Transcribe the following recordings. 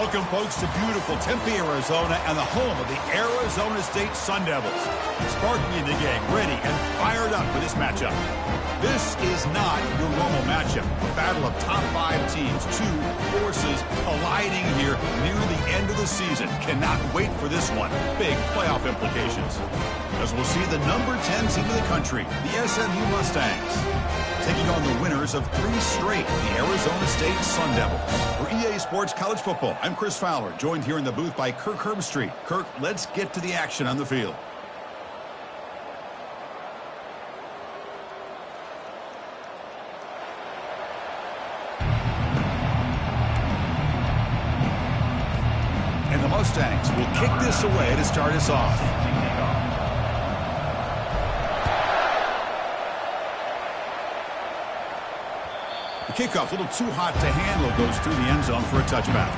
Welcome, folks, to beautiful Tempe, Arizona, and the home of the Arizona State Sun Devils. Sparky and the gang ready and fired up for this matchup. This is not your normal matchup. A battle of top 5 teams, 2 forces colliding here near the end of the season. Cannot wait for this one. Big playoff implications. As we'll see the number 10 team in the country, the SMU Mustangs, taking on the winners of 3 straight, the Arizona State Sun Devils. For EA Sports College Football, I'm Chris Fowler, joined here in the booth by Kirk Herbstreit. Kirk, let's get to the action on the field. And the Mustangs will kick this away to start us off. The kickoff, a little too hot to handle, goes through the end zone for a touchback.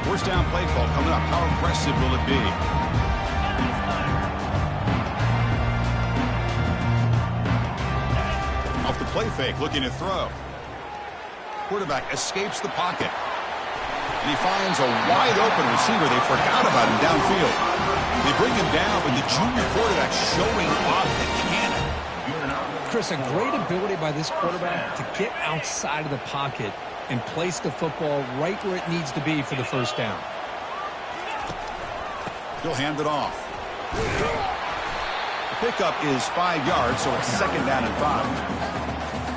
First down play call coming up. How aggressive will it be? Off the play fake, looking to throw. Quarterback escapes the pocket. And he finds a wide-open receiver. They forgot about him downfield. They bring him down, but the junior quarterback showing off the cannon. Chris, a great ability by this quarterback to get outside of the pocket and place the football right where it needs to be for the first down. He'll hand it off. The pickup is 5 yards, so it's second down and 5.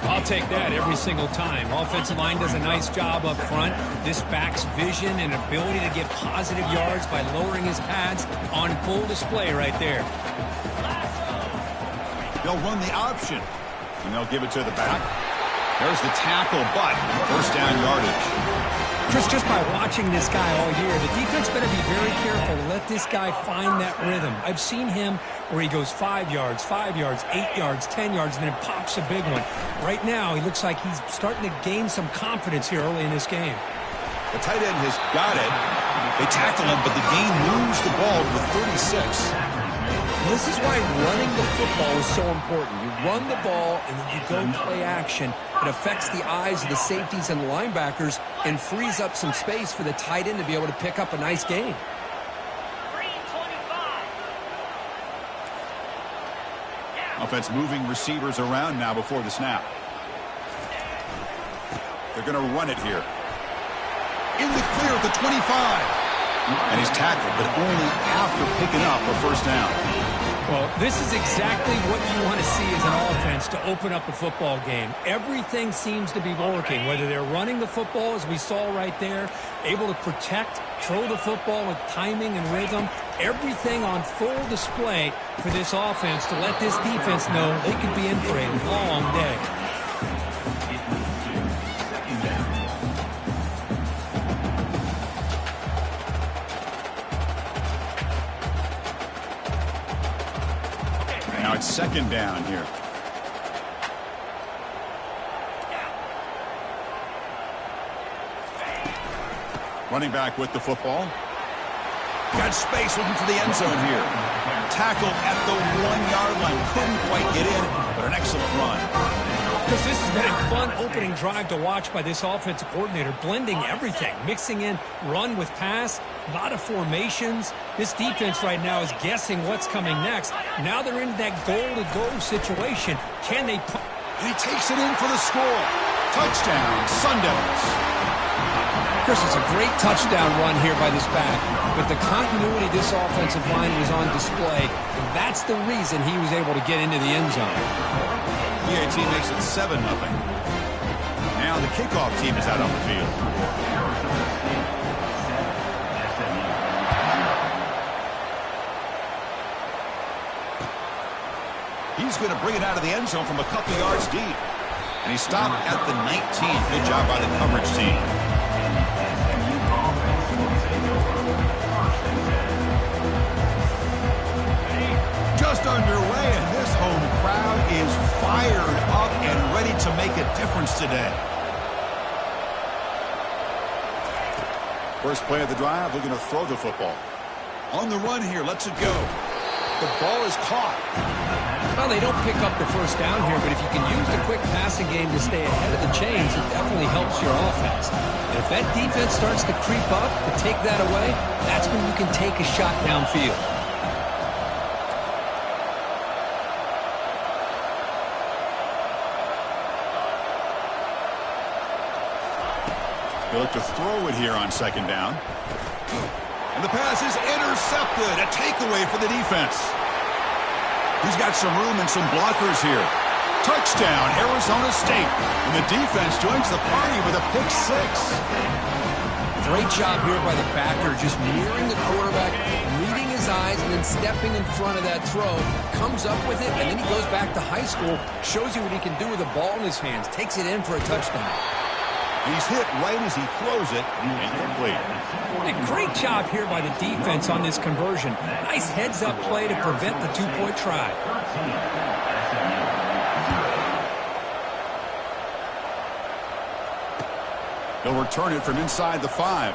I'll take that every single time. Offensive line does a nice job up front. This back's vision and ability to get positive yards by lowering his pads on full display right there. They'll run the option, and they'll give it to the back. There's the tackle, but first down yardage. Chris, just by watching this guy all year, the defense better be very careful to let this guy find that rhythm. I've seen him where he goes 5 yards, 8 yards, 10 yards, and then pops a big one. Right now, he looks like he's starting to gain some confidence here early in this game. The tight end has got it. They tackle him, but the gain moves the ball to the 36. This is why running the football is so important. You run the ball and then you go play action. It affects the eyes of the safeties and linebackers and frees up some space for the tight end to be able to pick up a nice gain. Offense moving receivers around now before the snap. They're going to run it here. In the clear at the 25. And he's tackled, but only after picking up a first down. Well, this is exactly what you want to see as an offense to open up a football game. Everything seems to be working, whether they're running the football, as we saw right there, able to protect, throw the football with timing and rhythm. Everything on full display for this offense to let this defense know they could be in for a long day. Now it's second down here. Running back with the football. Got space looking for the end zone here. Tackled at the 1-yard line. Couldn't quite get in, but an excellent run. Because this has been a fun opening drive to watch by this offensive coordinator, blending everything, mixing in run with pass, a lot of formations. This defense right now is guessing what's coming next. Now they're in that goal-to-go situation. Can they? And he takes it in for the score. Touchdown, Sun Devils. Chris, it's a great touchdown run here by this back, but the continuity of this offensive line was on display, and that's the reason he was able to get into the end zone. The EA team makes it 7-0. Now the kickoff team is out on the field. He's going to bring it out of the end zone from a couple yards deep. And he stopped at the 19. Good job by the coverage team. Just underway, and this home crowd is fired up and ready to make a difference today. First play of the drive, looking to throw the football. On the run here, lets it go. The ball is caught. Well, they don't pick up the first down here, but if you can use the quick passing game to stay ahead of the chains, it definitely helps your offense. And if that defense starts to creep up to take that away, that's when you can take a shot downfield. They look to throw it here on second down. And the pass is intercepted. A takeaway for the defense. He's got some room and some blockers here. Touchdown, Arizona State. And the defense joins the party with a pick six. Great job here by the backer, just mirroring the quarterback, reading his eyes, and then stepping in front of that throw. Comes up with it, and then he goes back to high school, shows you what he can do with the ball in his hands, takes it in for a touchdown. He's hit right as he throws it, incomplete. A great job here by the defense on this conversion. Nice heads-up play to prevent the two-point try. He'll return it from inside the 5.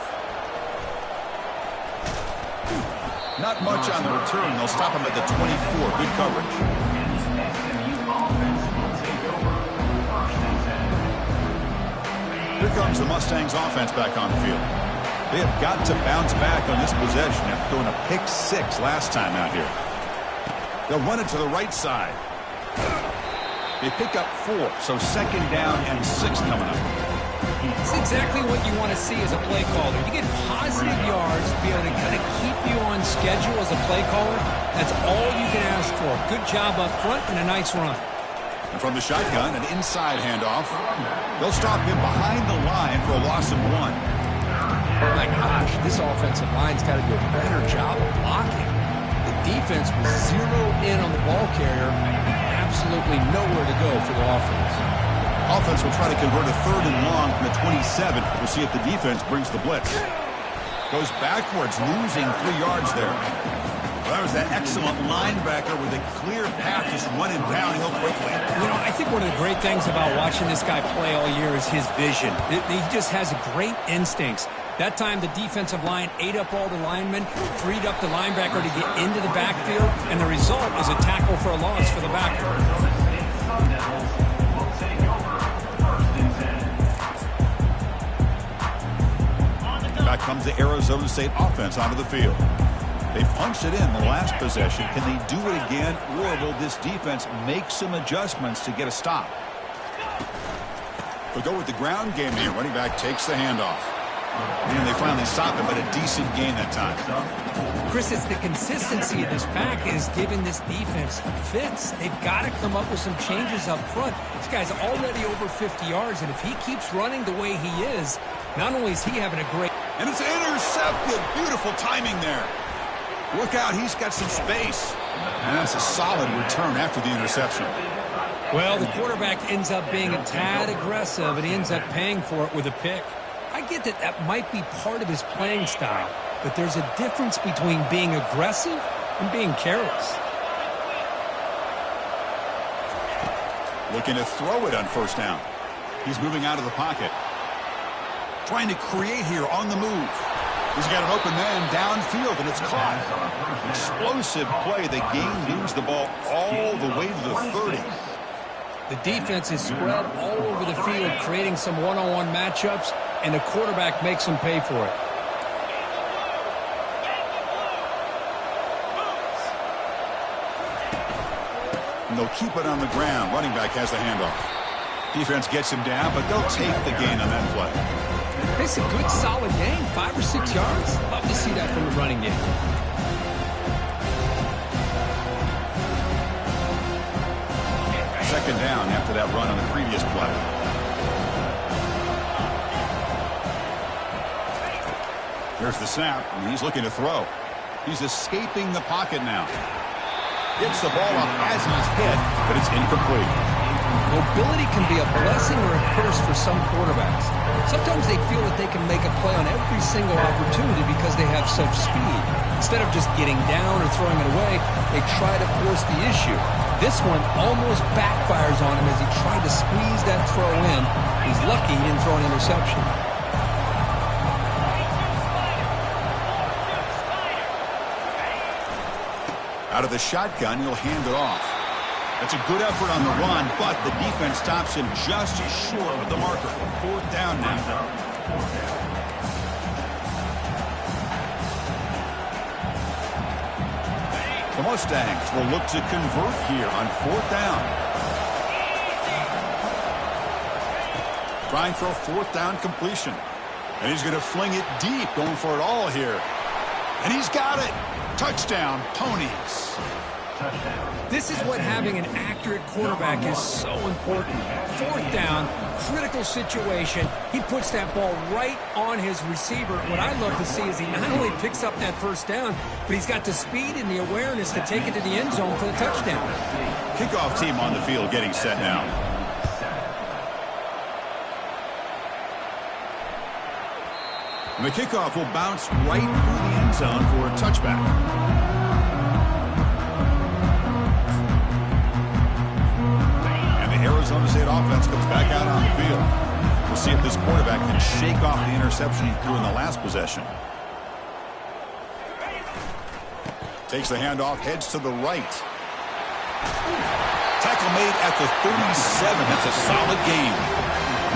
Not much on the return. They'll stop him at the 24. Good coverage. Here comes the Mustangs offense back on the field. They have got to bounce back on this possession after throwing a pick six last time out here. They'll run it to the right side. They pick up 4, so second down and 6 coming up. It's exactly what you want to see as a play caller. You get positive yards to be able to kind of keep you on schedule as a play caller. That's all you can ask for. Good job up front and a nice run. And from the shotgun, an inside handoff. They'll stop him behind the line for a loss of 1. My gosh, this offensive line's got to do a better job of blocking. The defense was zeroed in on the ball carrier. Absolutely nowhere to go for the offense. Offense will try to convert a 3rd and long from the 27. We'll see if the defense brings the blitz. Goes backwards, losing 3 yards there. Well, that was that excellent linebacker with a clear path just running downhill quickly. You know, I think one of the great things about watching this guy play all year is his vision. He just has great instincts. That time, the defensive line ate up all the linemen, freed up the linebacker to get into the backfield, and the result was a tackle for a loss for the backer. Back comes the Arizona State offense onto the field. They punched it in the last possession. Can they do it again, or will this defense make some adjustments to get a stop? They'll go with the ground game here. Running back takes the handoff. And they finally stop him, but a decent gain that time. Chris, it's the consistency of this pack is giving this defense fits. They've got to come up with some changes up front. This guy's already over 50 yards, and if he keeps running the way he is, not only is he having a great... And it's intercepted. Beautiful timing there. Look out, he's got some space. And that's a solid return after the interception. Well, the quarterback ends up being a tad aggressive, and he ends up paying for it with a pick. I get that that might be part of his playing style, but there's a difference between being aggressive and being careless. Looking to throw it on first down. He's moving out of the pocket. Trying to create here on the move. He's got an open man downfield, and it's caught. Explosive play. The game moves the ball all the way to the 30. The defense is spread all over the field, creating some one-on-one matchups, and the quarterback makes them pay for it. And they'll keep it on the ground. Running back has the handoff. Defense gets him down, but they'll take the gain on that play. It's a good, solid game, 5 or 6 yards. Love to see that from the running game. Second down after that run on the previous play. Here's the snap, and he's looking to throw. He's escaping the pocket now. Gets the ball up as he's hit, but it's incomplete. Mobility can be a blessing or a curse for some quarterbacks. Sometimes they feel that they can make a play on every single opportunity because they have such speed. Instead of just getting down or throwing it away, they try to force the issue. This one almost backfires on him as he tried to squeeze that throw in. He's lucky he didn't throw an interception. Out of the shotgun, he'll hand it off. That's a good effort on the run, but the defense stops him just short of the marker. 4th down now. The Mustangs will look to convert here on 4th down. Trying for a 4th down completion. And he's going to fling it deep, going for it all here. And he's got it. Touchdown, Ponies. This is what having an accurate quarterback is so important. 4th down, critical situation. He puts that ball right on his receiver. What I love to see is he not only picks up that 1st down, but he's got the speed and the awareness to take it to the end zone for the touchdown. Kickoff team on the field getting set now. And the kickoff will bounce right through the end zone for a touchback. Arizona State offense comes back out on the field. We'll see if this quarterback can shake off the interception he threw in the last possession. Takes the handoff, heads to the right. Tackle made at the 37. That's a solid gain.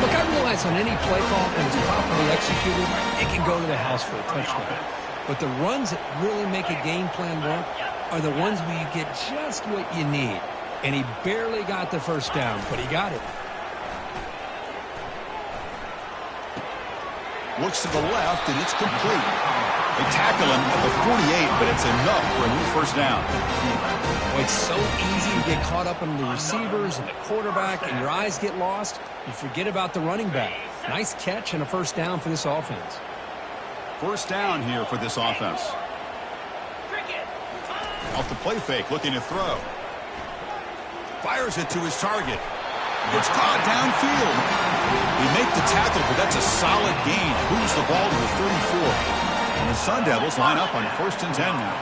Look, I realize on any play call that is properly executed, it can go to the house for a touchdown. But the runs that really make a game plan work are the ones where you get just what you need. And he barely got the 1st down, but he got it. Looks to the left, and it's complete. They tackle him at the 48, but it's enough for a new 1st down. Well, it's so easy to get caught up in the receivers and the quarterback, and your eyes get lost. You forget about the running back. Nice catch and a 1st down for this offense. 1st down here for this offense. Off the play fake, looking to throw. Fires it to his target. It's caught downfield. He make the tackle, but that's a solid gain. Moves the ball to the 34. And the Sun Devils line up on 1st and 10 now.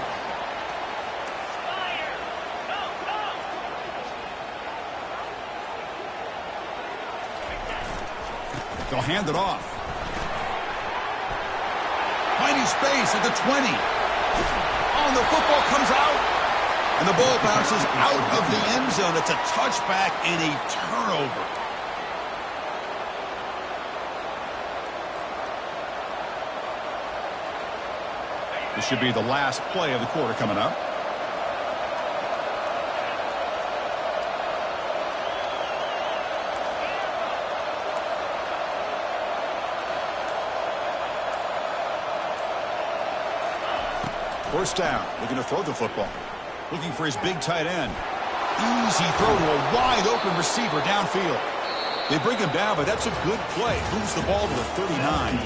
They'll hand it off. Finding space at the 20. Oh, and the football comes out. And the ball bounces out of the end zone. It's a touchback and a turnover. This should be the last play of the quarter coming up. First down, looking to throw the football. Looking for his big tight end. Easy throw to a wide-open receiver downfield. They bring him down, but that's a good play. Moves the ball to the 39.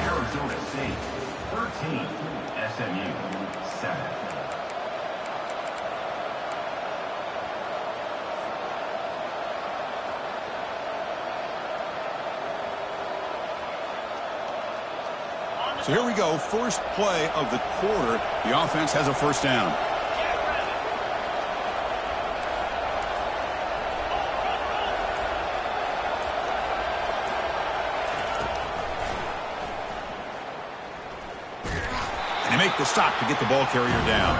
Arizona State, 13, SMU, 7. So here we go, first play of the quarter. The offense has a 1st down. And they make the stop to get the ball carrier down.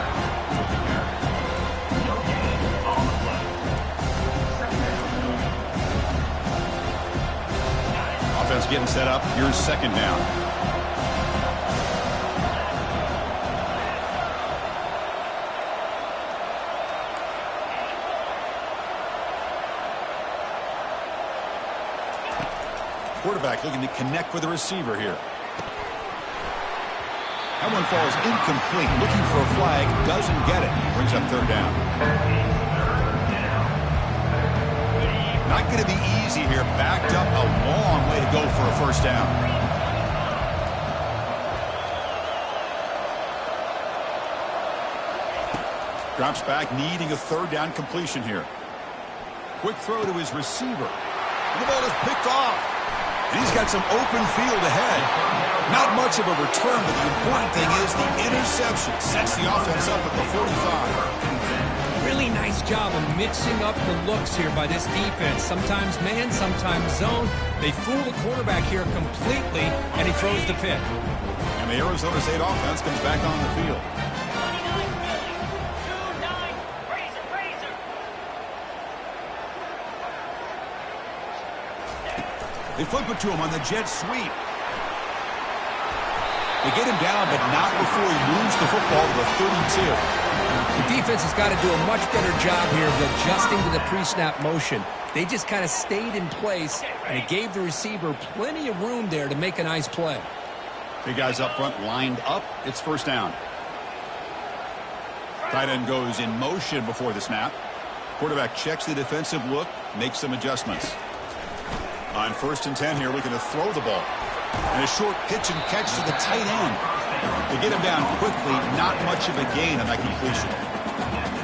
Offense getting set up. Here's 2nd down. Quarterback looking to connect with the receiver here. That one falls incomplete. Looking for a flag. Doesn't get it. Brings up 3rd down. Not going to be easy here. Backed up a long way to go for a 1st down. Drops back, needing a 3rd down completion here. Quick throw to his receiver. And the ball is picked off. And he's got some open field ahead. Not much of a return, but the important thing is the interception sets the offense up at the 45. Really nice job of mixing up the looks here by this defense. Sometimes man, sometimes zone. They fool the quarterback here completely, and he throws the pick. And the Arizona State offense comes back on the field. They flip it to him on the jet sweep. They get him down, but not before he moves the football to the 32. The defense has got to do a much better job here of adjusting to the pre-snap motion. They just kind of stayed in place, and it gave the receiver plenty of room there to make a nice play. Big guys up front lined up. It's first down. Tight end goes in motion before the snap. Quarterback checks the defensive look, makes some adjustments. On 1st and 10 here, looking to throw the ball. And a short pitch and catch to the tight end. They get him down quickly, not much of a gain on that completion.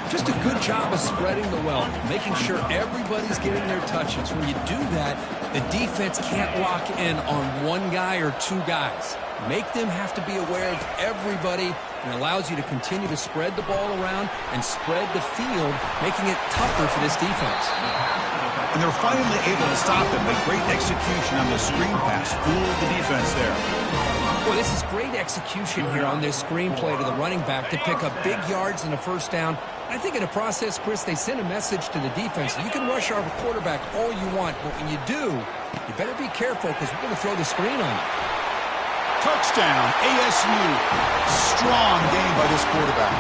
Just a good job of spreading the wealth, making sure everybody's getting their touches. When you do that, the defense can't lock in on one guy or two guys. Make them have to be aware of everybody, and allows you to continue to spread the ball around and spread the field, making it tougher for this defense. And they're finally able to stop him, but great execution on the screen pass. Fooled the defense there. Well, this is great execution here on this screen play to the running back to pick up big yards and a first down. I think in the process, Chris, they sent a message to the defense. You can rush our quarterback all you want, but when you do, you better be careful because we're going to throw the screen on you. Touchdown, ASU. Strong game by this quarterback.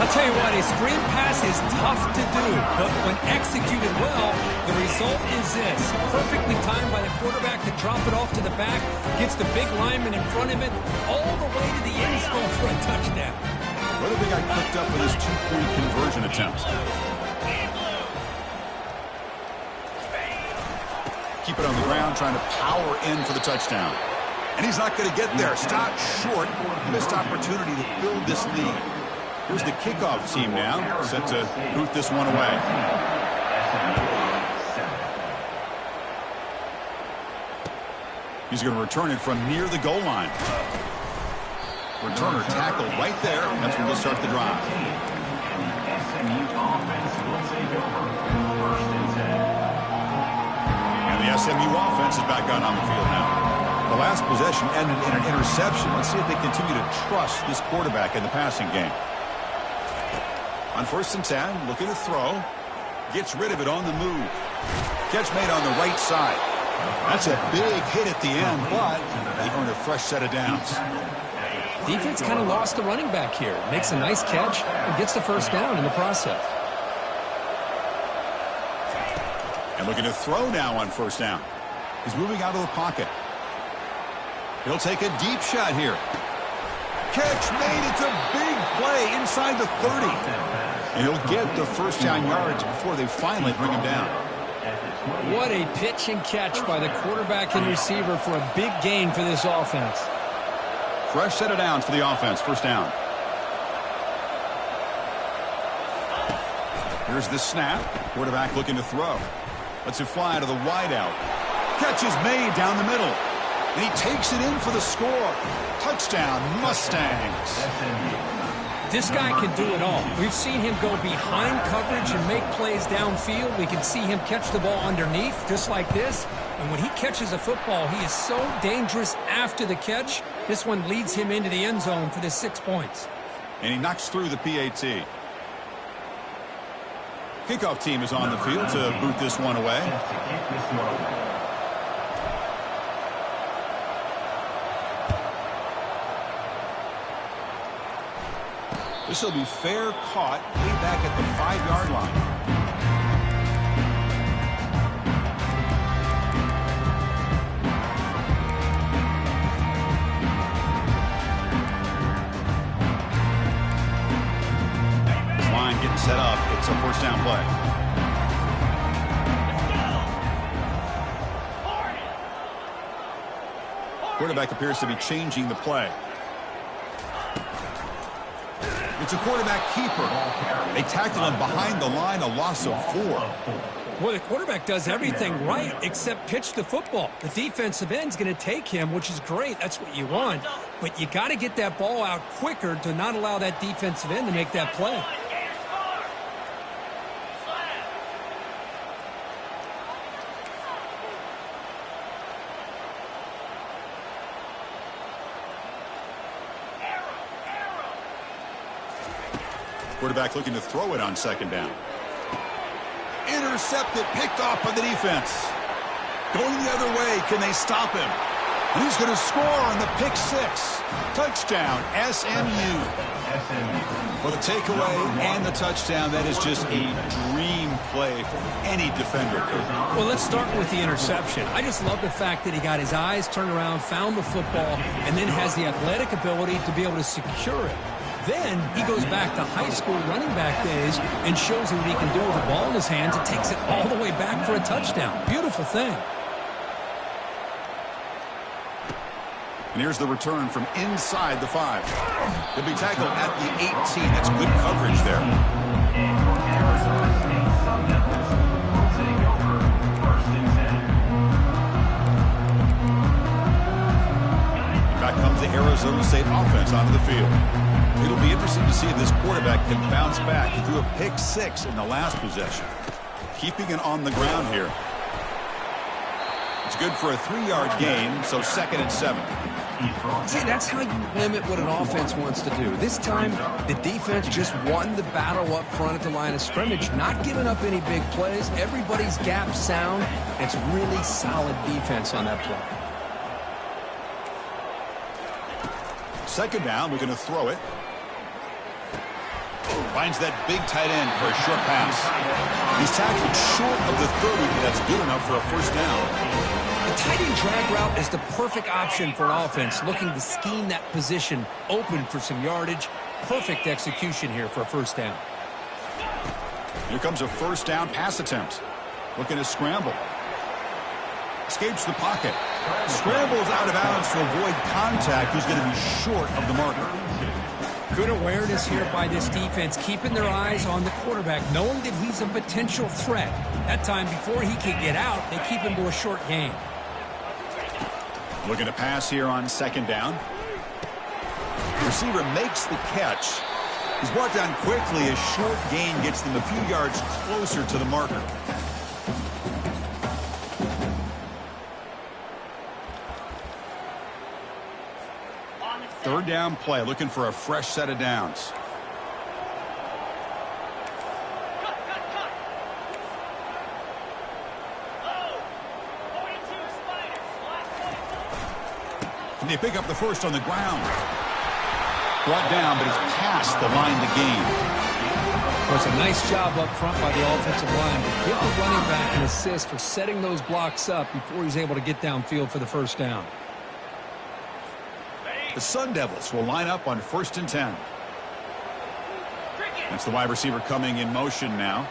I'll tell you what, a screen pass is tough to do, but when executed well, the result is this. Perfectly timed by the quarterback to drop it off to the back, gets the big lineman in front of it, all the way to the end zone for a touchdown. What have they got cooked up with his two-point conversion attempts? Keep it on the ground, trying to power in for the touchdown. And he's not going to get there. Stop short. Missed opportunity to build this lead. Here's the kickoff team now, set to boot this one away. He's going to return it from near the goal line. Returner tackled right there. That's when we'll start the drive. And the SMU offense is back out on the field now. The last possession ended in an interception. Let's see if they continue to trust this quarterback in the passing game. On 1st and 10, looking to throw. Gets rid of it on the move. Catch made on the right side. That's a big hit at the end, but they earn a fresh set of downs. Defense kind of lost the running back here. Makes a nice catch and gets the first down in the process. And looking to throw now on 1st down. He's moving out of the pocket. He'll take a deep shot here. Catch made. It's a big play inside the 30. And he'll get the first down yards before they finally bring him down. What a pitch and catch by the quarterback and receiver for a big gain for this offense. Fresh set of downs for the offense. First down. Here's the snap. Quarterback looking to throw. Lets it fly to the wideout. Catch is made down the middle. And he takes it in for the score. Touchdown, Mustangs. This guy can do it all. We've seen him go behind coverage and make plays downfield. We can see him catch the ball underneath, just like this. And when he catches a football, he is so dangerous after the catch. This one leads him into the end zone for the 6 points. And he knocks through the PAT. Kickoff team is on the field to boot this one away. This will be fair caught way back at the 5-yard line. This line getting set up. It's a first down play. Quarterback appears to be changing the play. It's a quarterback keeper. They tackle him behind the line, a loss of 4. Well, the quarterback does everything right except pitch the football. The defensive end's going to take him, which is great. That's what you want. But you got to get that ball out quicker to not allow that defensive end to make that play. Quarterback looking to throw it on 2nd down. Intercepted, picked off by the defense. Going the other way, can they stop him? And he's going to score on the pick six. Touchdown, SMU. For the takeaway and the touchdown, that is just a dream play for any defender. Well, let's start with the interception. I just love the fact that he got his eyes turned around, found the football, and then has the athletic ability to be able to secure it. Then he goes back to high school running back days and shows you what he can do with the ball in his hands and takes it all the way back for a touchdown. Beautiful thing. And here's the return from inside the 5. He'll be tackled at the 18. That's good coverage there. Back comes the Arizona State offense onto the field. It'll be interesting to see if this quarterback can bounce back. He threw a pick six in the last possession. Keeping it on the ground here. It's good for a 3-yard gain, so 2nd and 7. See, that's how you limit what an offense wants to do. This time, the defense just won the battle up front at the line of scrimmage, not giving up any big plays. Everybody's gap sound. It's really solid defense on that play. 2nd down, we're going to throw it. Finds that big tight end for a short pass. He's tackled short of the 30, but that's good enough for a 1st down. The tight end drag route is the perfect option for an offense looking to scheme that position open for some yardage. Perfect execution here for a 1st down. Here comes a 1st down pass attempt. Looking to scramble. Escapes the pocket. Scrambles out of bounds to avoid contact. Who's going to be short of the marker. Good awareness here by this defense, keeping their eyes on the quarterback, knowing that he's a potential threat. That time before he can get out, they keep him to a short gain. Looking to pass here on 2nd down. Receiver makes the catch. He's brought down quickly. A short gain gets them a few yards closer to the marker. Third down play, looking for a fresh set of downs. And they pick up the 1st on the ground. Brought down, but it's past the line to gain. Well, it's a nice job up front by the offensive line to give the running back an assist for setting those blocks up before he's able to get downfield for the 1st down. The Sun Devils will line up on 1st and 10. That's the wide receiver coming in motion now.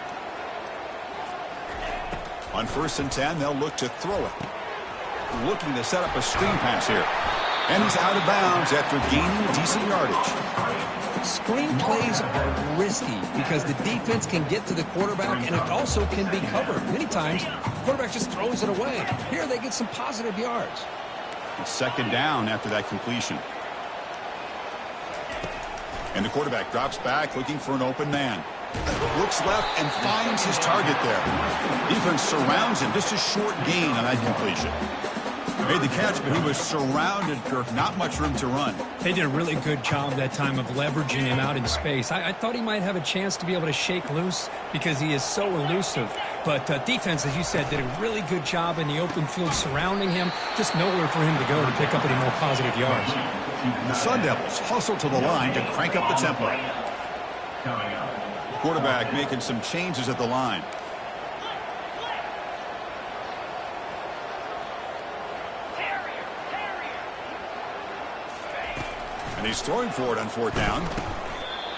On 1st and 10, they'll look to throw it. Looking to set up a screen pass here. And he's out of bounds after gaining decent yardage. Screen plays are risky because the defense can get to the quarterback and it also can be covered. Many times, the quarterback just throws it away. Here they get some positive yards. 2nd down after that completion. And the quarterback drops back looking for an open man. Looks left and finds his target there. Defense surrounds him. Just a short gain on that completion. Made the catch, but he was surrounded, Kirk. Not much room to run. They did a really good job that time of leveraging him out in space. I thought he might have a chance to be able to shake loose because he is so elusive. But defense, as you said, did a really good job in the open field surrounding him. Just nowhere for him to go to pick up any more positive yards. The Sun Devils hustle to the line to crank up the tempo. Quarterback making some changes at the line. And he's throwing for it on 4th down.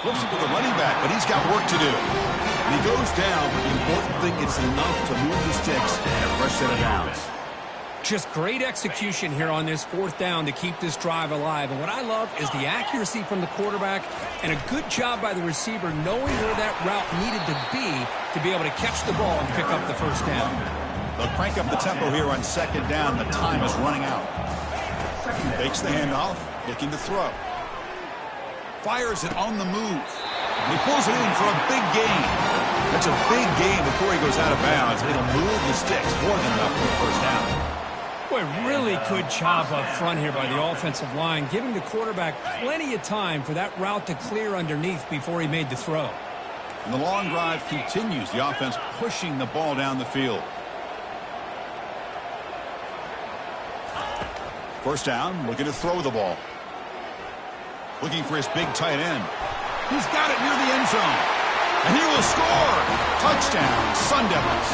Flips it to the running back, but he's got work to do. And he goes down, but the important thing is enough to move the sticks and a fresh set of downs. Just great execution here on this 4th down to keep this drive alive. And what I love is the accuracy from the quarterback and a good job by the receiver knowing where that route needed to be able to catch the ball and pick up the 1st down. They'll crank up the tempo here on 2nd down. The time is running out. Takes the handoff, looking to throw. Fires it on the move. He pulls it in for a big gain. That's a big gain before he goes out of bounds. It'll move the sticks more than enough for a 1st down. Boy, really good job up front here by the offensive line, giving the quarterback plenty of time for that route to clear underneath before he made the throw. And the long drive continues. The offense pushing the ball down the field. First down, looking to throw the ball. Looking for his big tight end. He's got it near the end zone. And he will score. Touchdown, Sun Devils.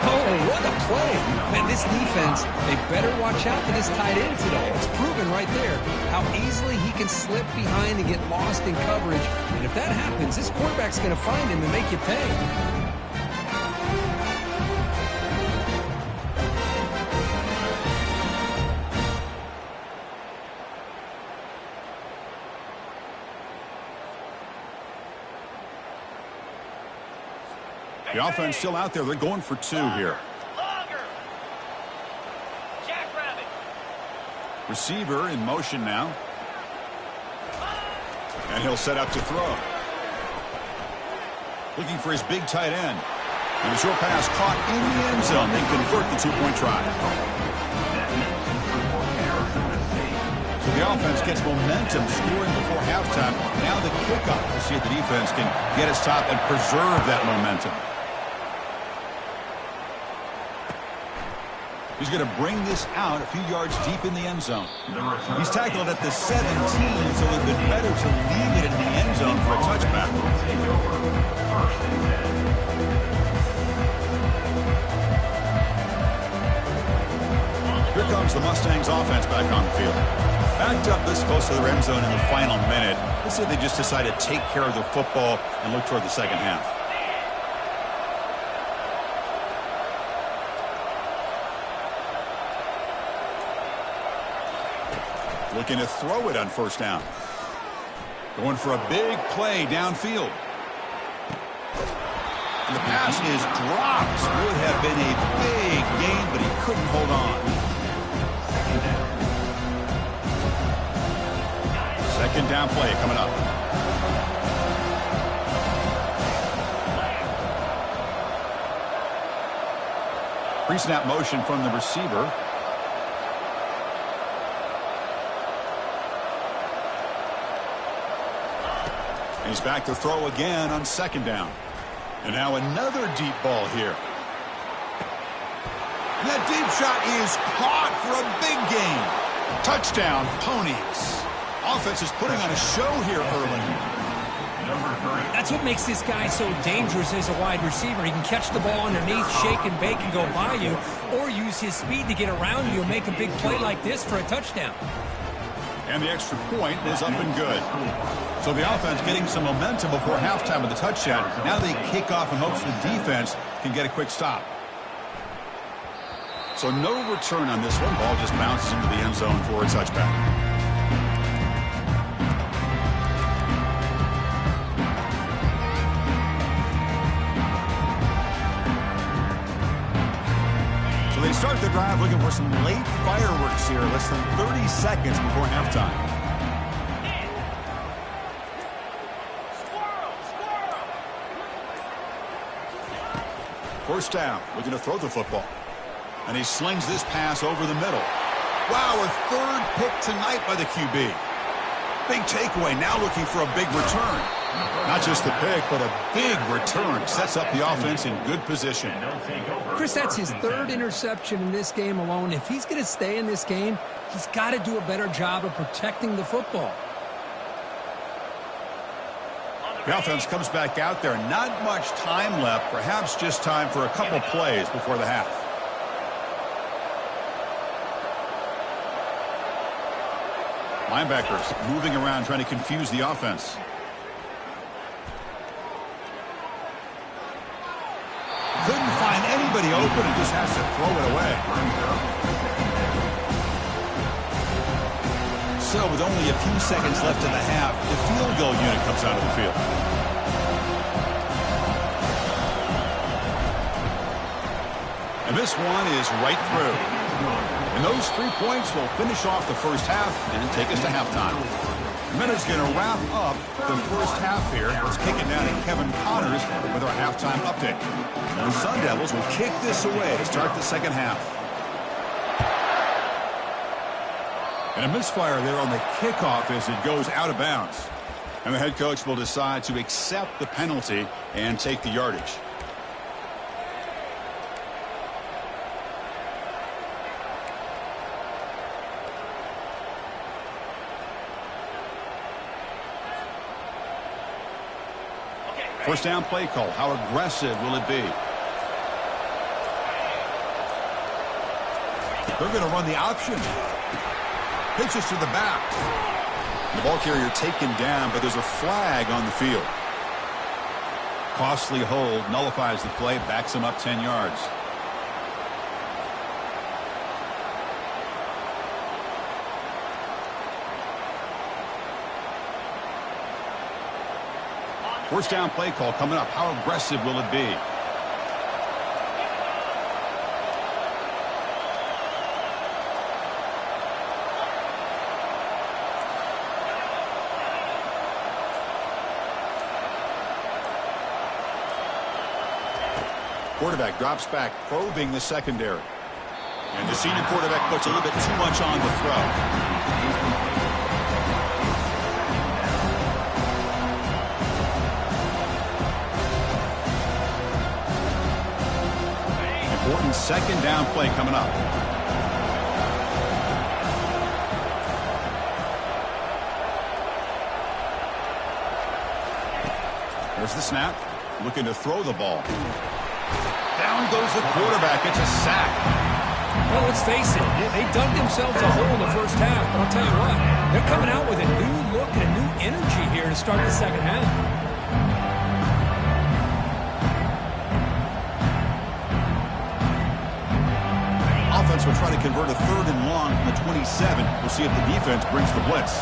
Oh, what a play. Man, this defense, they better watch out for this tight end today. It's proven right there how easily he can slip behind and get lost in coverage. And if that happens, this quarterback's going to find him and make you pay. The offense still out there. They're going for two here. Receiver in motion now. And he'll set up to throw. Looking for his big tight end. And the short pass caught in the end zone. They convert the two-point try. So the offense gets momentum scoring before halftime. Now the kickoff. We'll see if the defense can get a stop and preserve that momentum. He's going to bring this out a few yards deep in the end zone. He's tackled at the 17, so it would have been better to leave it in the end zone for a touchback. Here comes the Mustangs offense back on the field. Backed up this close to their end zone in the final minute. Let's say they just decide to take care of the football and look toward the second half. Looking to throw it on first down. Going for a big play downfield. And the pass is dropped. Would have been a big gain, but he couldn't hold on. Second down play coming up. Pre-snap motion from the receiver. He's back to throw again on second down. And now another deep ball here. And that deep shot is caught for a big gain. Touchdown, Ponies. Offense is putting on a show here early. That's what makes this guy so dangerous as a wide receiver. He can catch the ball underneath, shake and bake and go by you, or use his speed to get around you and make a big play like this for a touchdown. And the extra point is up and good. So the offense getting some momentum before halftime with the touchdown. Now they kick off in hopes the defense can get a quick stop. So no return on this one. Ball just bounces into the end zone for a touchback. So they start the drive looking for some late fireworks here. Less than 30 seconds before halftime. First down, looking to throw the football. And he slings this pass over the middle. Wow, a third pick tonight by the QB. Big takeaway, now looking for a big return. Not just the pick, but a big return. Sets up the offense in good position. Chris, that's his third interception in this game alone. If he's going to stay in this game, he's got to do a better job of protecting the football. The offense comes back out there. Not much time left. Perhaps just time for a couple plays before the half. Linebackers moving around trying to confuse the offense. Couldn't find anybody open and just has to throw it away. So with only a few seconds left in the half, the field goal unit comes out of the field. And this one is right through. And those 3 points will finish off the first half and take us to halftime. Minutes going to wrap up the first half here. Let's kick it down to Kevin Connors with our halftime update. The Sun Devils will kick this away to start the second half. And a misfire there on the kickoff as it goes out of bounds. And the head coach will decide to accept the penalty and take the yardage. First down play call. How aggressive will it be? They're going to run the option. Pitches to the back. The ball carrier taken down, but there's a flag on the field. Costly hold, nullifies the play, backs him up 10 yards. First down play call coming up. How aggressive will it be? Quarterback drops back, probing the secondary. And the senior quarterback puts a little bit too much on the throw. Important second down play coming up. There's the snap. Looking to throw the ball. Down goes the quarterback. It's a sack. Well, let's face it. They dug themselves a hole in the first half. But I'll tell you what, they're coming out with a new look and a new energy here to start the second half. Offense will try to convert a 3rd and long from the 27. We'll see if the defense brings the blitz.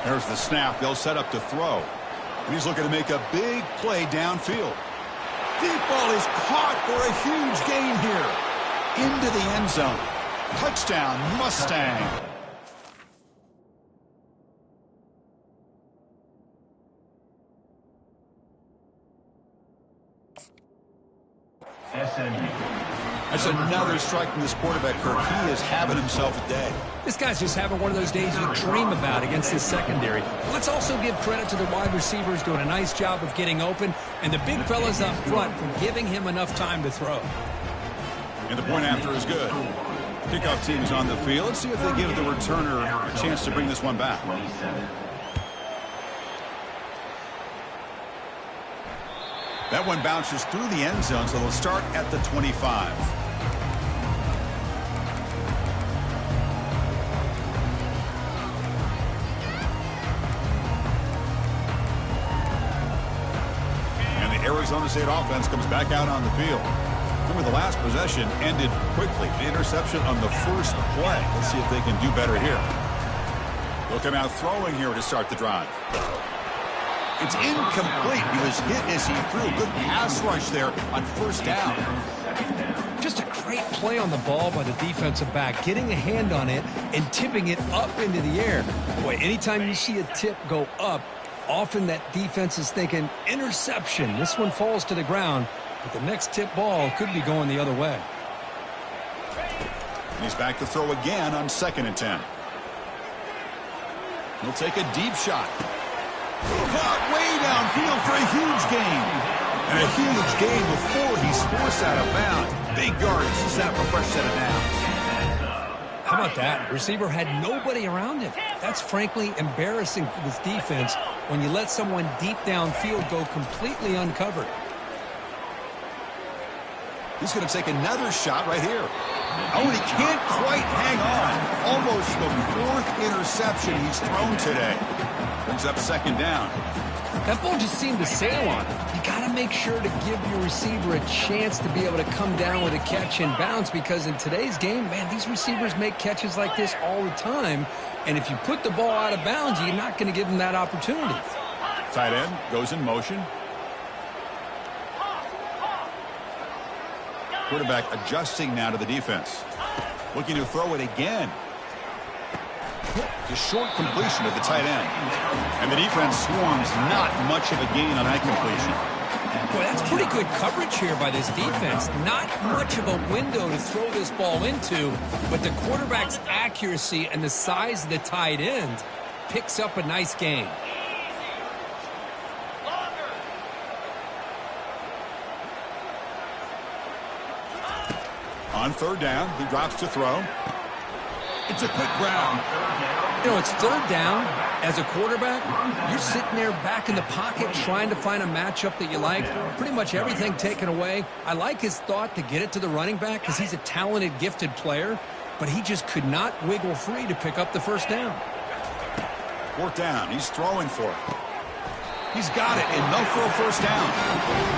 There's the snap. They'll set up to throw. And he's looking to make a big play downfield. Deep ball is caught for a huge gain here. Into the end zone. Touchdown, Mustang. SMU. That's another strike from this quarterback, Kirk. He is having himself a day. This guy's just having one of those days you dream about against this secondary. Let's also give credit to the wide receivers doing a nice job of getting open, and the big fellas up front for giving him enough time to throw. And the point after is good. Kickoff team is on the field. Let's see if they give the returner a chance to bring this one back. 27. That one bounces through the end zone, so they'll start at the 25. And the Arizona State offense comes back out on the field. Remember, the last possession ended quickly. The interception on the first play. Let's see if they can do better here. They'll come out throwing here to start the drive. It's incomplete. He was hit as he threw. Good pass rush there on first down. Just a great play on the ball by the defensive back, getting a hand on it and tipping it up into the air. Boy, anytime you see a tip go up, often that defense is thinking interception. This one falls to the ground, but the next tip ball could be going the other way. And he's back to throw again on 2nd and 10. He'll take a deep shot. Caught way downfield for a huge gain. And a huge gain before he's forced out of bounds. Big yardage to set up a fresh set of downs. How about that? The receiver had nobody around him. That's frankly embarrassing for this defense when you let someone deep downfield go completely uncovered. He's going to take another shot right here. Oh, and he can't quite hang on. Almost the 4th interception he's thrown today. Brings up 2nd down. That ball just seemed to sail on him. You got to make sure to give your receiver a chance to be able to come down with a catch and bounce, because in today's game, man, these receivers make catches like this all the time. And if you put the ball out of bounds, you're not going to give them that opportunity. Tight end goes in motion. Quarterback adjusting now to the defense. Looking to throw it again. Just short completion of the tight end. And the defense swarms, not much of a gain on that completion. Boy, that's pretty good coverage here by this defense. Not much of a window to throw this ball into, but the quarterback's accuracy and the size of the tight end picks up a nice gain. On third down, he drops to throw. It's a quick grab. You know, it's third down. As a quarterback, you're sitting there back in the pocket trying to find a matchup that you like. Pretty much everything taken away. I like his thought to get it to the running back because he's a talented, gifted player, but he just could not wiggle free to pick up the first down. Fourth down, he's throwing for it. He's got it, enough for a first down.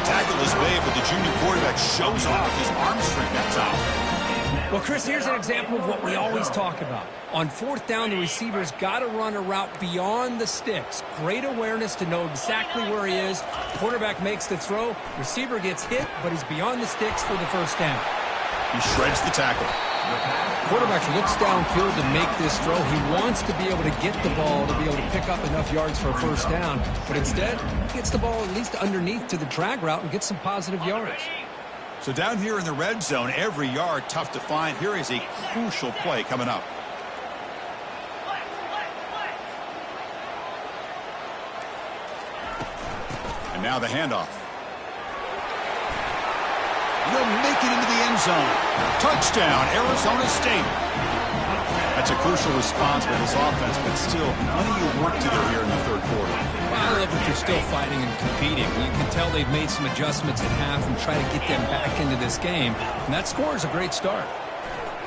Tackle is made, but the junior quarterback shows off his arm strength that time. Well, Chris, here's an example of what we always talk about. On fourth down, the receiver's got to run a route beyond the sticks. Great awareness to know exactly where he is. Quarterback makes the throw. Receiver gets hit, but he's beyond the sticks for the first down. He shreds the tackle. Quarterback looks downfield to make this throw. He wants to be able to get the ball to be able to pick up enough yards for a first down. But instead, he gets the ball at least underneath to the drag route and gets some positive yards. So down here in the red zone, every yard tough to find. Here is a crucial play coming up. And now the handoff. He'll make it into the end zone. Touchdown, Arizona State. That's a crucial response by this offense, but still plenty of work to do here in the third quarter. Well, I love that they're still fighting and competing. You can tell they've made some adjustments at half and try to get them back into this game. And that score is a great start.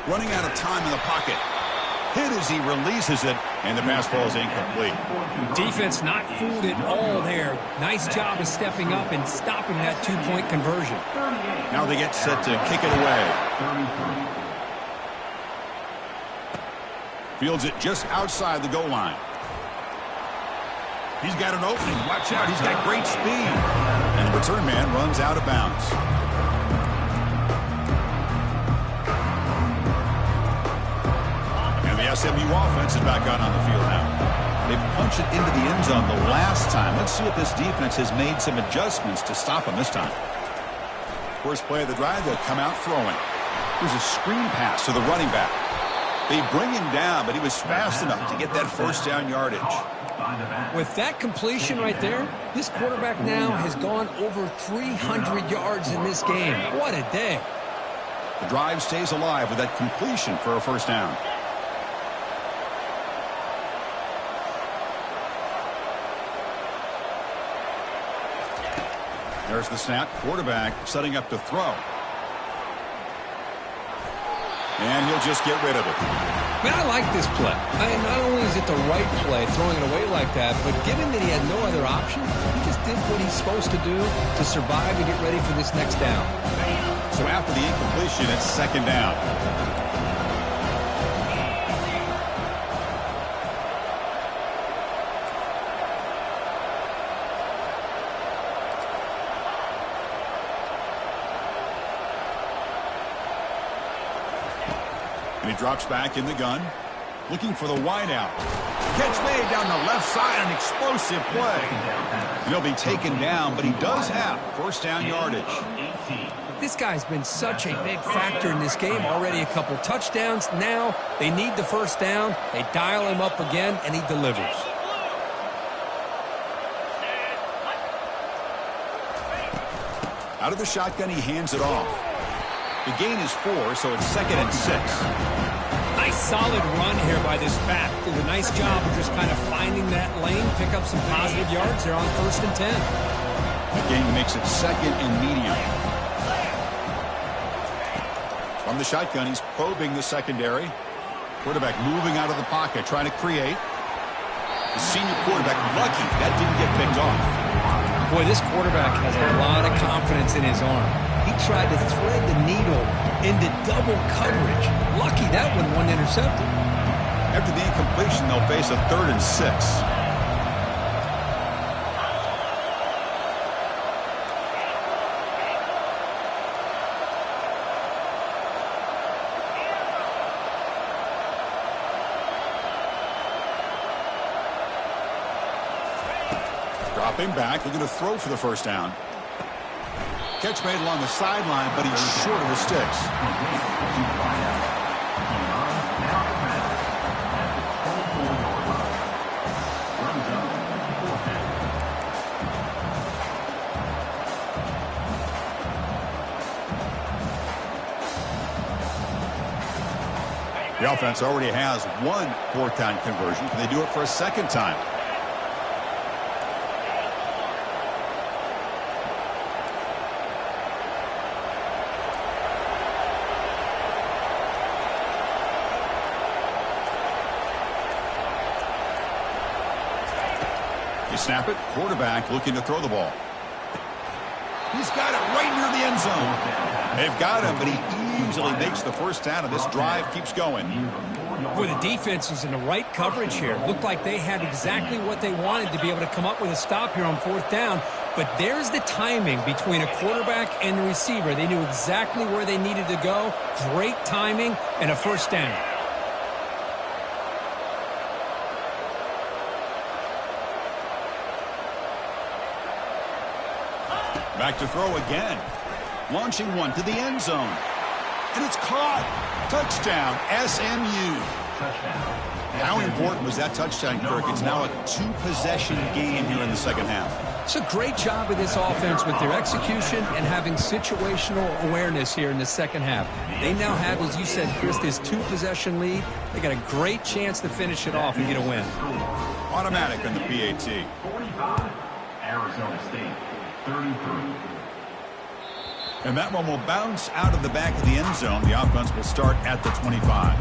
Running out of time in the pocket. Hit as he releases it, and the pass ball is incomplete. Defense not fooled at all there. Nice job of stepping up and stopping that two-point conversion. Now they get set to kick it away. Fields it just outside the goal line. He's got an opening. Watch out. He's got great speed. And the return man runs out of bounds. And the SMU offense is back out on the field now. They punched it into the end zone the last time. Let's see if this defense has made some adjustments to stop them this time. First play of the drive, they'll come out throwing. Here's a screen pass to the running back. They bring him down, but he was fast enough to get that first down yardage. With that completion right there, this quarterback now has gone over 300 yards in this game. What a day. The drive stays alive with that completion for a first down. There's the snap. Quarterback setting up to throw. And he'll just get rid of it. Man, I like this play. Not only is it the right play, throwing it away like that, but given that he had no other option, he just did what he's supposed to do to survive and get ready for this next down. So after the incompletion, it's second down. And he drops back in the gun, looking for the wideout. Catch made down the left side, an explosive play. He'll be taken down, but he does have first down yardage. This guy's been such a big factor in this game. Already a couple touchdowns. Now they need the first down. They dial him up again, and he delivers. Out of the shotgun, he hands it off. The gain is 4, so it's 2nd and 6. Nice solid run here by this back. Did a nice job of just kind of finding that lane, pick up some positive yards. They're on 1st and 10. The gain makes it 2nd and medium. From the shotgun, he's probing the secondary. Quarterback moving out of the pocket, trying to create. The senior quarterback lucky that didn't get picked off. Boy, this quarterback has a lot of confidence in his arm. He tried to thread the needle into double coverage. Lucky that one wasn't intercepted. After the incompletion, they'll face a 3rd and 6. Dropping back, looking to throw for the first down. Catch made along the sideline, but he's short of the sticks. The offense already has one fourth down conversion. Can they do it for a second time? You snap it, quarterback looking to throw the ball. He's got it right near the end zone. They've got him, but he easily makes the first down, and this drive keeps going. Boy, the defense was in the right coverage here. Looked like they had exactly what they wanted to be able to come up with a stop here on fourth down. But there's the timing between a quarterback and the receiver. They knew exactly where they needed to go. Great timing and a first down. Back to throw again. Launching one to the end zone. And it's caught. Touchdown, SMU. How important was that touchdown, Kirk? It's now a two-possession game here in the second half. It's a great job of this offense with their execution and having situational awareness here in the second half. They now have, as you said, Chris, this two-possession lead. They got a great chance to finish it off and get a win. Automatic on the PAT. 45, Arizona State, 33. And that one will bounce out of the back of the end zone. The offense will start at the 25.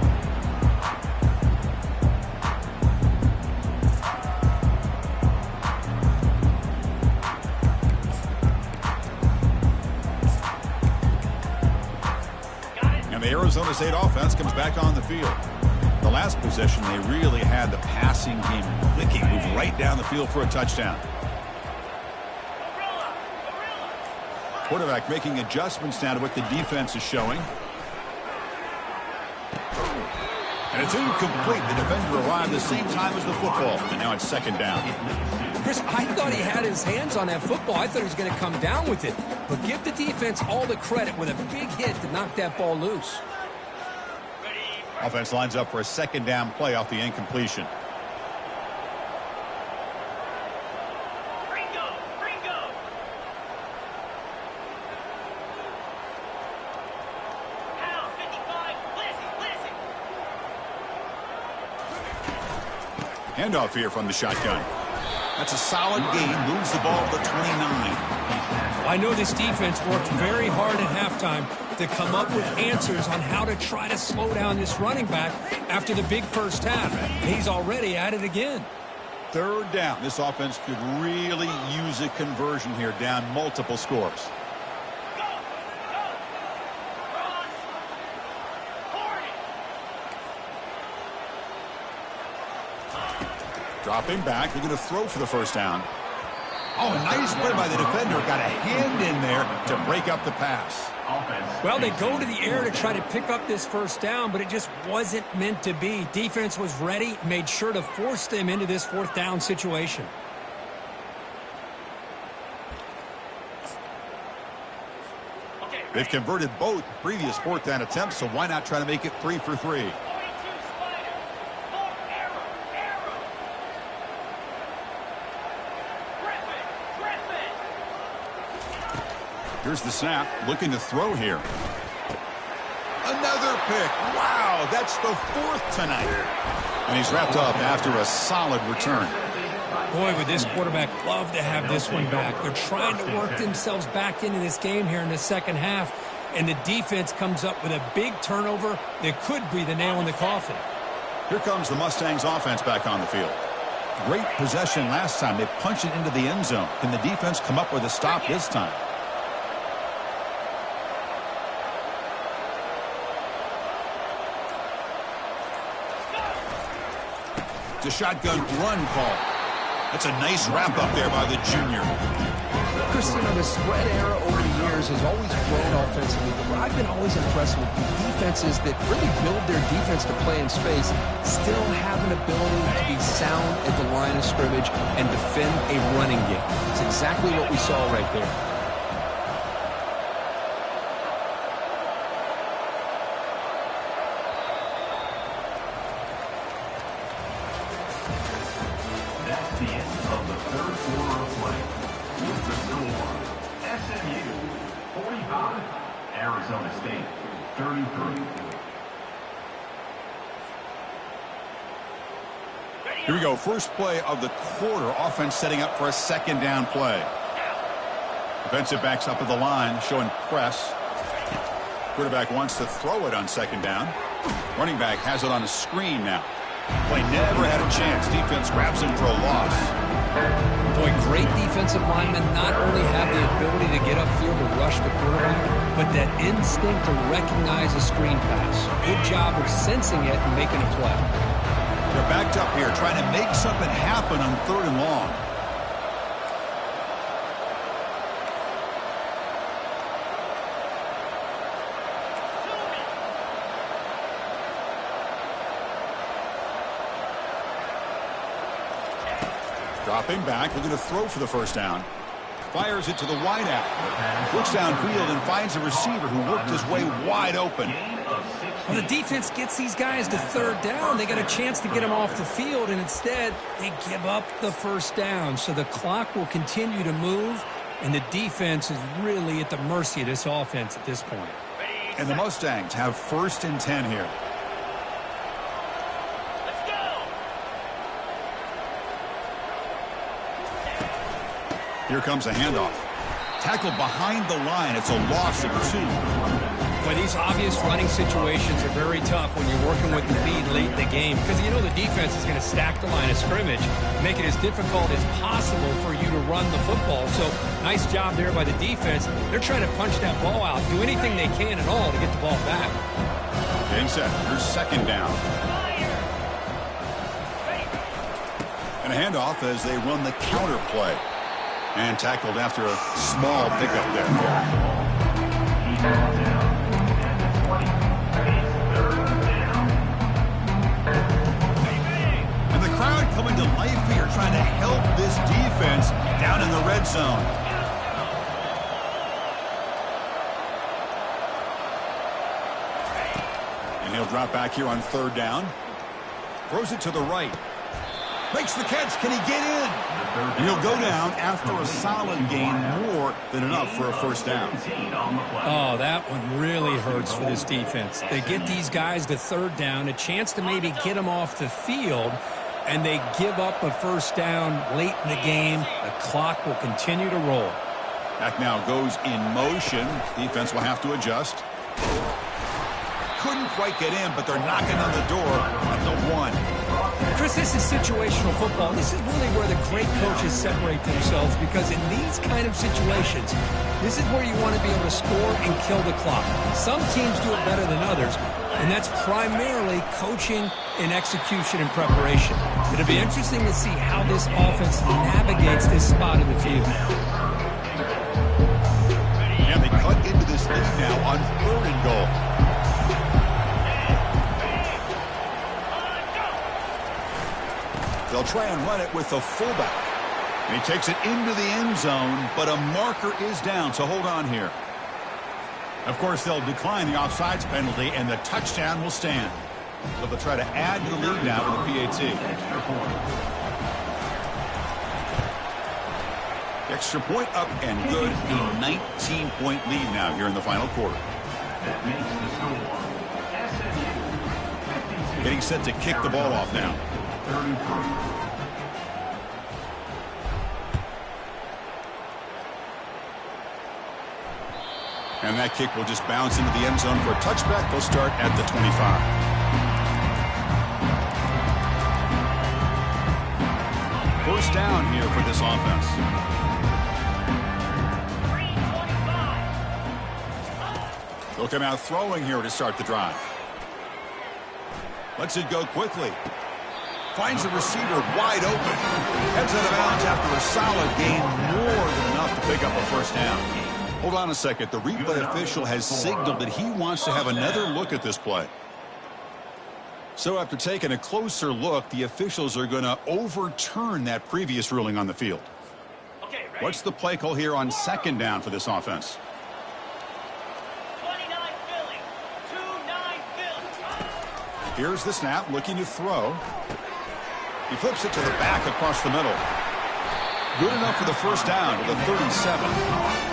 And the Arizona State offense comes back on the field. The last possession, they really had the passing game clicking, moved right down the field for a touchdown. Quarterback making adjustments now to what the defense is showing. And it's incomplete. The defender arrived the same time as the football. And now it's second down. Chris, I thought he had his hands on that football. I thought he was going to come down with it. But give the defense all the credit with a big hit to knock that ball loose. Offense lines up for a second down play off the incompletion. Handoff here from the shotgun. That's a solid gain. Moves the ball to the 29. I know this defense worked very hard at halftime to come up with answers on how to try to slow down this running back after the big first half. He's already at it again. Third down. This offense could really use a conversion here, down multiple scores. Dropping back, they're going to throw for the first down. Oh, nice play by the defender. Got a hand in there to break up the pass. Well, they go to the air to try to pick up this first down, but it just wasn't meant to be. Defense was ready, made sure to force them into this fourth down situation. They've converted both previous fourth down attempts, so why not try to make it 3 for 3? Here's the snap, looking to throw here. Another pick. Wow, that's the fourth tonight. And he's wrapped up after a solid return. Boy, would this quarterback love to have this one back. They're trying to work themselves back into this game here in the second half, and the defense comes up with a big turnover that could be the nail in the coffin. Here comes the Mustangs offense back on the field. Great possession last time. They punched it into the end zone. Can the defense come up with a stop this time? The shotgun run call. That's a nice wrap up there by the junior. Christian, the spread era over the years has always grown offensively, but what I've been always impressed with defenses that really build their defense to play in space still have an ability to be sound at the line of scrimmage and defend a running game. It's exactly what we saw right there. That's the end of the third quarter of play. With the score, SMU 45, Arizona State 33. Here we go. First play of the quarter. Offense setting up for a second down play. Defensive backs up at the line, showing press. Quarterback wants to throw it on second down. Running back has it on a screen now. Play never had a chance. Defense grabs him for a loss. Boy, great defensive linemen not only have the ability to get upfield to rush the quarterback, but that instinct to recognize a screen pass. Good job of sensing it and making a play. They're backed up here trying to make something happen on 3rd and long. Dropping back, looking to throw for the first down. Fires it to the wideout. Looks downfield and finds a receiver who worked his way wide open. Well, the defense gets these guys to 3rd down. They got a chance to get them off the field, and instead they give up the first down. So the clock will continue to move, and the defense is really at the mercy of this offense at this point. And the Mustangs have 1st and 10 here. Here comes a handoff. Tackled behind the line. It's a loss of 2. But these obvious running situations are very tough when you're working with the lead late in the game, because you know the defense is going to stack the line of scrimmage, make it as difficult as possible for you to run the football. So nice job there by the defense. They're trying to punch that ball out, do anything they can at all to get the ball back. Getting set. Here's second down. And a handoff as they run the counter play. And tackled after a small pickup there. And the crowd coming to life here, trying to help this defense down in the red zone. And he'll drop back here on 3rd down. Throws it to the right. Makes the catch. Can he get in? And he'll go down after a solid gain, more than enough for a first down. Oh, that one really hurts for this defense. They get these guys to 3rd down, a chance to maybe get them off the field, and they give up a first down late in the game. The clock will continue to roll. Back now goes in motion. Defense will have to adjust. Couldn't quite get in, but they're knocking on the door at the 1. Chris, this is situational football. This is really where the great coaches separate themselves, because in these kind of situations, this is where you want to be able to score and kill the clock. Some teams do it better than others, and that's primarily coaching and execution and preparation. It'll be interesting to see how this offense navigates this spot in the field. Yeah, they cut into this lead now on 3rd and goal. They'll try and run it with the fullback. And he takes it into the end zone, but a marker is down, so hold on here. Of course, they'll decline the offsides penalty, and the touchdown will stand. So they'll try to add to the lead now with the PAT. Extra point up and good. A 19-point lead now here in the final quarter. Getting set to kick the ball off now. And that kick will just bounce into the end zone for a touchback. They'll start at the 25. First down here for this offense. They'll come out throwing here to start the drive. Lets it go quickly. Finds the receiver wide open. Heads out of bounds after a solid gain, more than enough to pick up a first down. Hold on a second. The replay official has signaled that he wants to have another look at this play. So after taking a closer look, the officials are going to overturn that previous ruling on the field. What's the play call here on second down for this offense? Here's the snap, looking to throw. He flips it to the back across the middle. Good enough for the first down to the 37.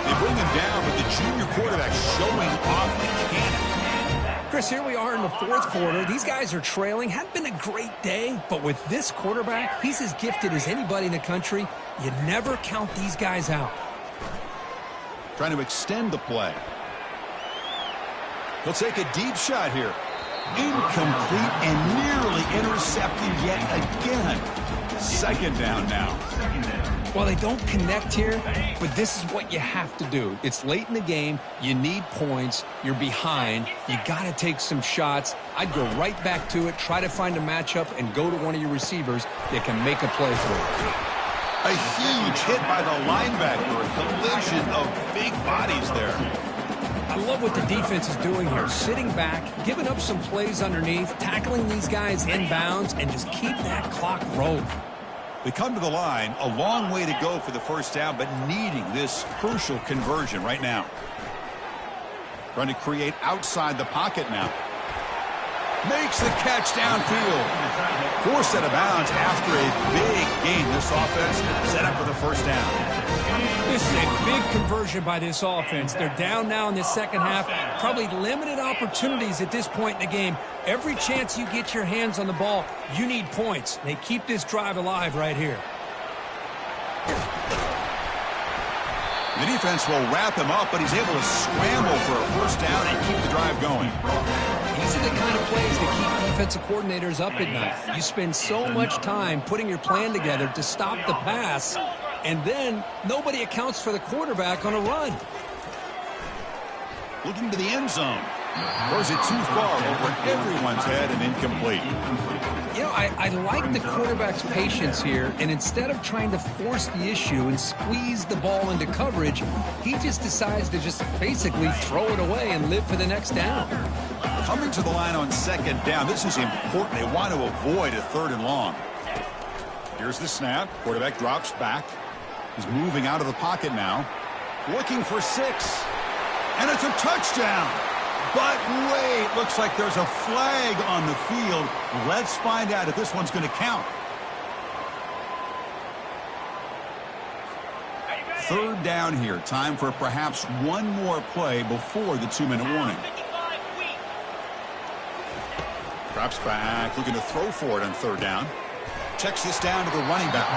They bring him down with the junior quarterback showing off the cannon. Chris, here we are in the fourth quarter. These guys are trailing. Hadn't been a great day, but with this quarterback, he's as gifted as anybody in the country. You never count these guys out. Trying to extend the play. He'll take a deep shot here. Incomplete and nearly intercepted yet again. Second down now. Well, they don't connect here, but this is what you have to do. It's late in the game. You need points. You're behind. You got to take some shots. I'd go right back to it, try to find a matchup, and go to one of your receivers that can make a play for you. A huge hit by the linebacker. A collision of big bodies there. I love what the defense is doing here. Sitting back, giving up some plays underneath, tackling these guys inbounds, and just keep that clock rolling. They come to the line, a long way to go for the first down, but needing this crucial conversion right now. Trying to create outside the pocket now. Makes the catch downfield. Forced out of bounds after a big gain. This offense set up for the first down. This is a big conversion by this offense. They're down now in the second half. Probably limited opportunities at this point in the game. Every chance you get your hands on the ball, you need points. They keep this drive alive right here. The defense will wrap him up, but he's able to scramble for a first down and keep the drive going. These are the kind of plays that keep defensive coordinators up at night. You spend so much time putting your plan together to stop the pass, and then nobody accounts for the quarterback on a run. Looking to the end zone. Throws it too far over everyone's head and incomplete. You know, I like the quarterback's patience here, and instead of trying to force the issue and squeeze the ball into coverage, he just decides to just basically throw it away and live for the next down. Coming to the line on second down, this is important. They want to avoid a third and long. Here's the snap. Quarterback drops back. He's moving out of the pocket now. Looking for 6. And it's a touchdown. But wait, looks like there's a flag on the field. Let's find out if this one's going to count. Third down here. Time for perhaps one more play before the 2-minute warning. Drops back, looking to throw for it on third down. Checks this down to the running back.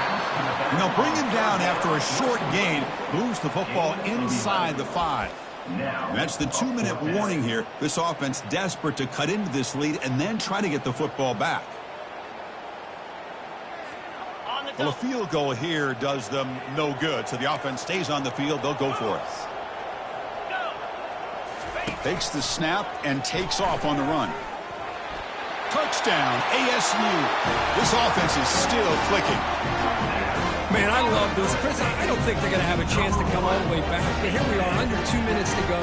And they'll bring him down after a short gain. Moves the football inside the 5. And that's the 2-minute warning here. This offense desperate to cut into this lead and then try to get the football back. Well, a field goal here does them no good. So the offense stays on the field. They'll go for it. Takes the snap and takes off on the run. Touchdown, ASU. This offense is still clicking. Man, I love this. Chris, I don't think they're going to have a chance to come all the way back. But here we are, under 2 minutes to go,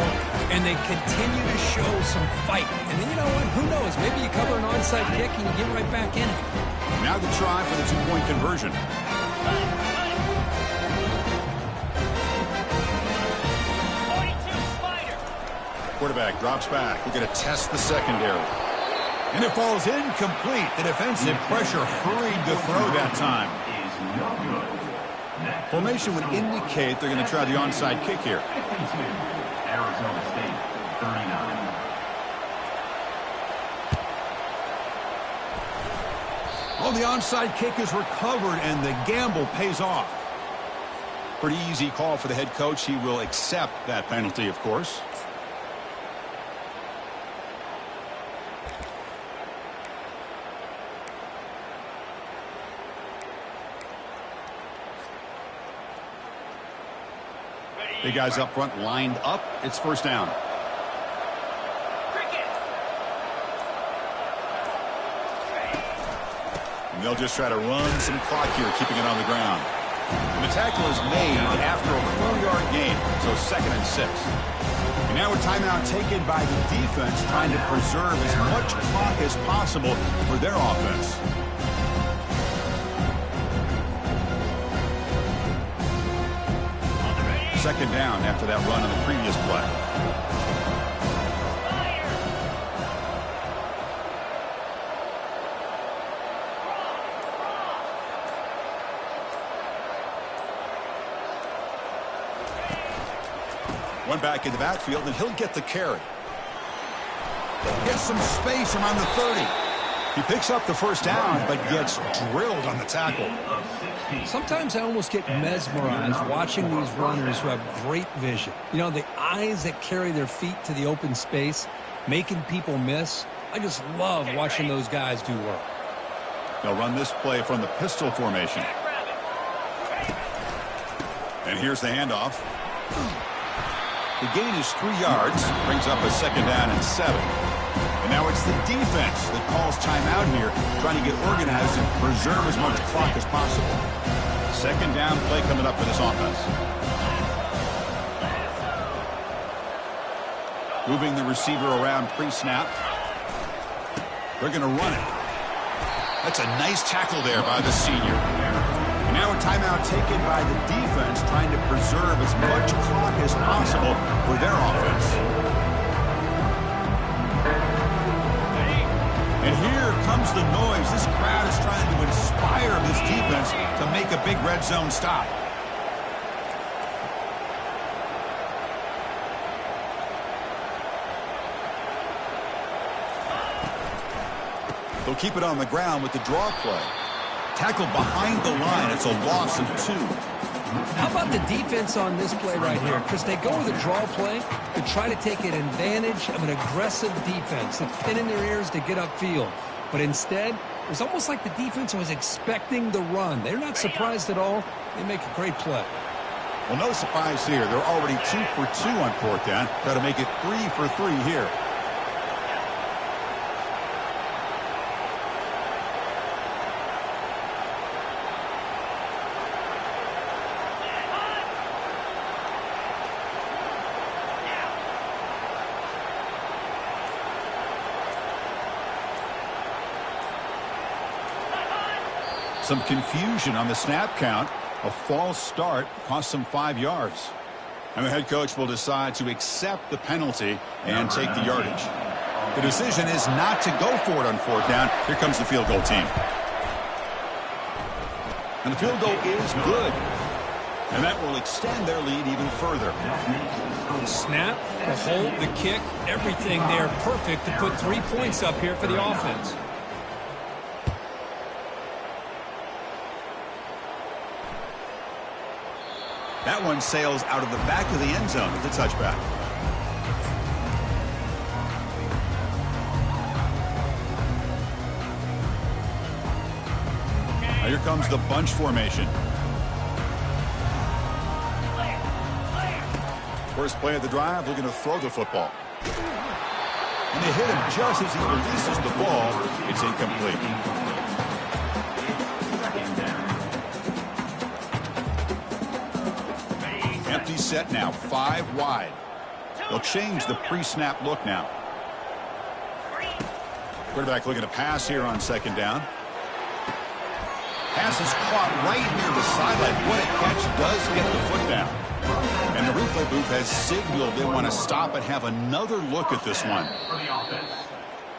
and they continue to show some fight. And then, you know what? Who knows? Maybe you cover an onside kick and you get right back in it. Now the try for the 2-point conversion. Quarterback drops back. We're going to test the secondary. And it falls incomplete. The defensive pressure hurried to throw that time. Formation would indicate they're going to try the onside kick here. Arizona State, 39. Oh, the onside kick is recovered, and the gamble pays off. Pretty easy call for the head coach. He will accept that penalty, of course. Big guys up front lined up. It's first down. And they'll just try to run some clock here, keeping it on the ground. And the tackle is made after a 4-yard gain, so 2nd and 6. And now a timeout taken by the defense, trying to preserve as much clock as possible for their offense. Second down after that run on the previous play. One back in the backfield, and he'll get the carry. Gets some space around the 30. He picks up the first down, but gets drilled on the tackle. Sometimes I almost get mesmerized watching these runners who have great vision. You know, the eyes that carry their feet to the open space, making people miss. I just love watching those guys do work. They'll run this play from the pistol formation. And here's the handoff. The gain is 3 yards, brings up a second down and 7. And now it's the defense that calls timeout here, trying to get organized and preserve as much clock as possible. Second down play coming up for this offense. Moving the receiver around pre-snap. They're going to run it. That's a nice tackle there by the senior. And now a timeout taken by the defense, trying to preserve as much clock as possible for their offense. And here comes the noise. This crowd is trying to inspire this defense to make a big red zone stop. They'll keep it on the ground with the draw play. Tackle behind the line. It's a loss of 2. How about the defense on this play right here? Chris, they go with a draw play to try to take an advantage of an aggressive defense, that's pinning their ears to get upfield. But instead, it was almost like the defense was expecting the run. They're not surprised at all. They make a great play. Well, no surprise here. They're already 2 for 2 on 4th down. Got to make it 3 for 3 here. Some confusion on the snap count. A false start cost them 5 yards. And the head coach will decide to accept the penalty and take the yardage. The decision is not to go for it on 4th down. Here comes the field goal team. And the field goal is good. And that will extend their lead even further. The snap, the hold, the kick, everything there perfect to put 3 points up here for the offense. That one sails out of the back of the end zone with the touchback. Now here comes the bunch formation. First play of the drive, they're going to throw the football. And they hit him just as he releases the ball. It's incomplete. Empty set now, 5 wide. They'll change the pre-snap look now. Quarterback looking to pass here on 2nd down. Pass is caught right near the sideline. What a catch, does get the foot down. And the replay booth has signaled they want to stop and have another look at this one.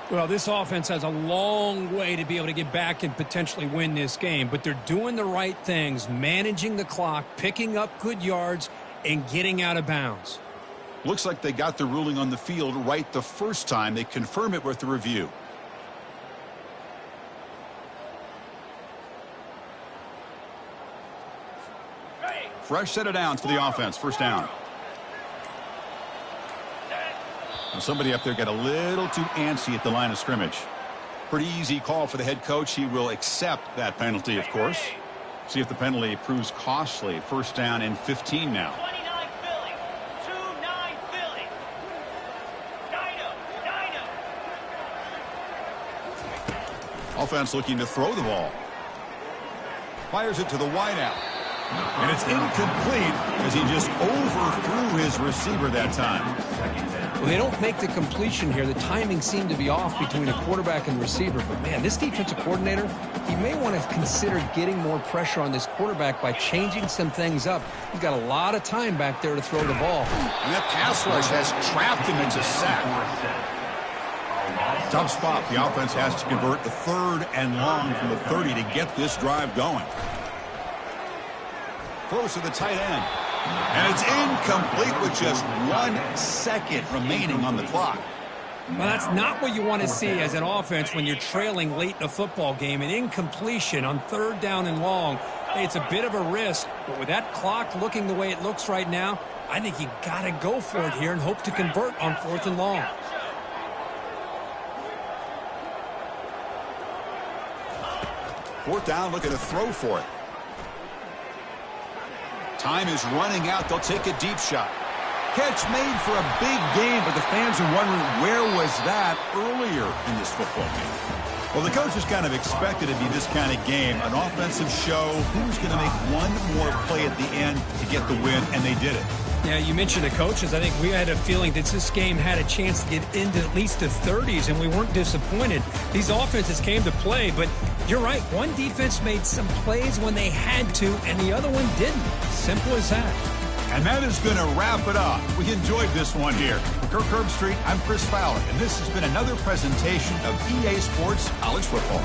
Well, this offense has a long way to be able to get back and potentially win this game, but they're doing the right things, managing the clock, picking up good yards, and getting out of bounds. Looks like they got the ruling on the field right the first time. They confirm it with the review. Fresh set of downs for the offense. 1st down. Well, somebody up there got a little too antsy at the line of scrimmage. Pretty easy call for the head coach. He will accept that penalty, of course. See if the penalty proves costly. 1st down and 15 now. Offense looking to throw the ball. Fires it to the wideout. And it's incomplete as he just overthrew his receiver that time. Well, they don't make the completion here. The timing seemed to be off between a quarterback and receiver. But, man, this defensive coordinator, he may want to consider getting more pressure on this quarterback by changing some things up. He's got a lot of time back there to throw the ball. And that pass rush has trapped him into sack. Tough spot. The offense has to convert the 3rd and long from the 30 to get this drive going. Close to the tight end. And it's incomplete with just 1 second remaining on the clock. Well, that's not what you want to see as an offense when you're trailing late in a football game. An incompletion on 3rd down and long. It's a bit of a risk, but with that clock looking the way it looks right now, I think you got to go for it here and hope to convert on 4th and long. Fourth down, looking to throw for it. Time is running out. They'll take a deep shot. Catch made for a big gain, but the fans are wondering where was that earlier in this football game. Well, the coaches kind of expected it to be this kind of game, an offensive show. Who's going to make one more play at the end to get the win, and they did it. Yeah, you mentioned the coaches. I think we had a feeling that this game had a chance to get into at least the 30s, and we weren't disappointed. These offenses came to play, but you're right. One defense made some plays when they had to, and the other one didn't. Simple as that. And that is going to wrap it up. We enjoyed this one here. For Kirk Herbstreit, I'm Chris Fowler, and this has been another presentation of EA Sports College Football.